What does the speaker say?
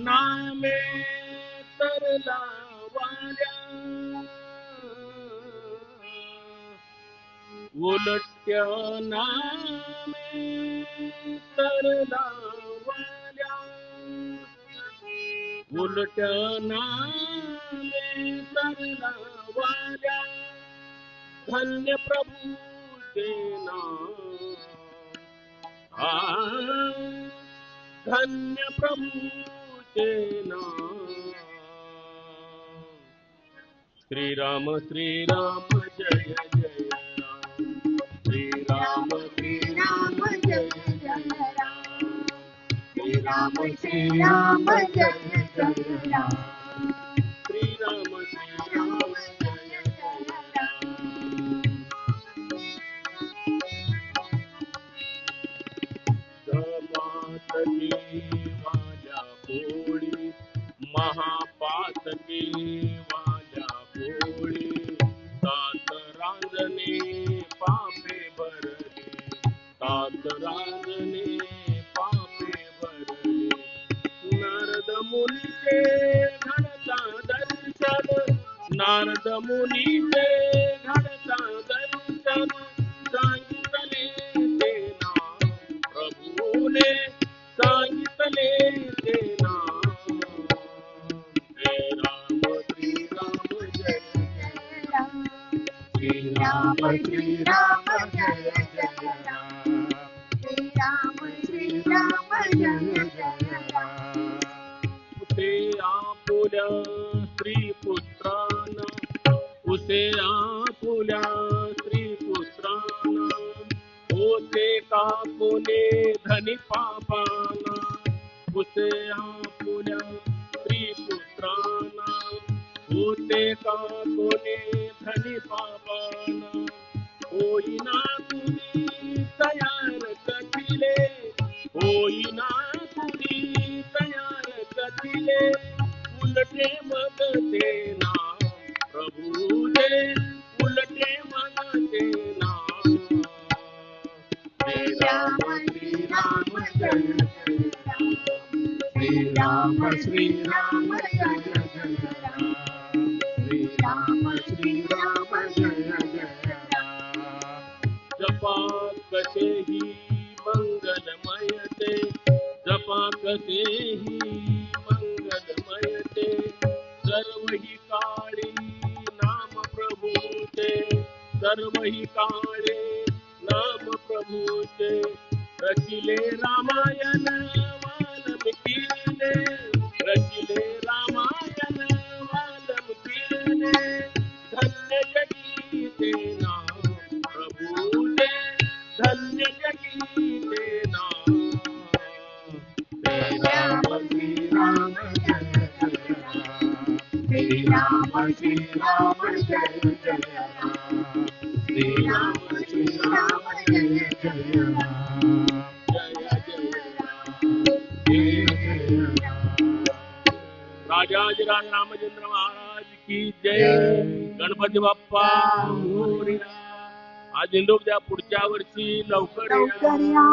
नामे तरला वाल्या, उलट्या नामे तरला वाल्या, उलट्या नामे तरला वाल्या, धन्य प्रभूचे नाम, धन्य प्रभूचे नाम। श्रीराम श्रीराम जय जय राम, श्रीराम श्रीराम जय जय राम, श्रीराम श्रीराम जय जय राम, श्रीराम श्रीराम जय जय राम। जमातकी वाल्या पोळी, महापातकी वाल्या पोळी, तात रांजणे पापे भरले, तात रांजणे पापे भरले। नारद मुनीचे घडता दर्शन, नारद मुनीचे घडता दर्शन, सांगितले ते नाम प्रभूने, सांगितले ते नाम। श्रीराम श्रीराम जय जय राम, श्रीराम श्रीराम जय जय राम, श्रीराम श्रीराम जय जय राम। उसे आपुल्या स्त्री पुत्रांना, उसे आपुल्या स्त्री पुत्रांना, होते का कोणे धनी पापाना, उसे आपुल्या स्त्री पुत्रांना, होते का कोणे धनी पापाना। होईना कुणी तयार कथिले, होईना कुणी तयार कथिले, उलटे मग ते नाम प्रभूले, उलटे मग ते नाम। श्रीराम श्रीराम जय जय राम, श्रीराम श्रीराम जय जय राम, श्रीराम श्रीराम जय जय राम। जपा कसेही मंगलमय ते, जपा कसेही मंगलमय ते, सर्वही काळी नाम प्रभूचे, सर्वही काळे नाम प्रभूचे। रचिले रामायण वाल्मिकीने, रचिले रामायण वाल्मिकीने, धन्य जगी ते नाम प्रभूचे, धन्य जगी ते नाम। श्रीराम श्रीराम जय जय राम, श्रीराम श्रीराम जय जय राम, श्रीराम श्रीराम जय जय राम, जय जय राम, जय जय राम। राजाधिराज रामचंद्र महाराज की जय। गणपती बाप्पा मोरया। आज इंदोर द्या, पुढच्या वर्षी लवकर या।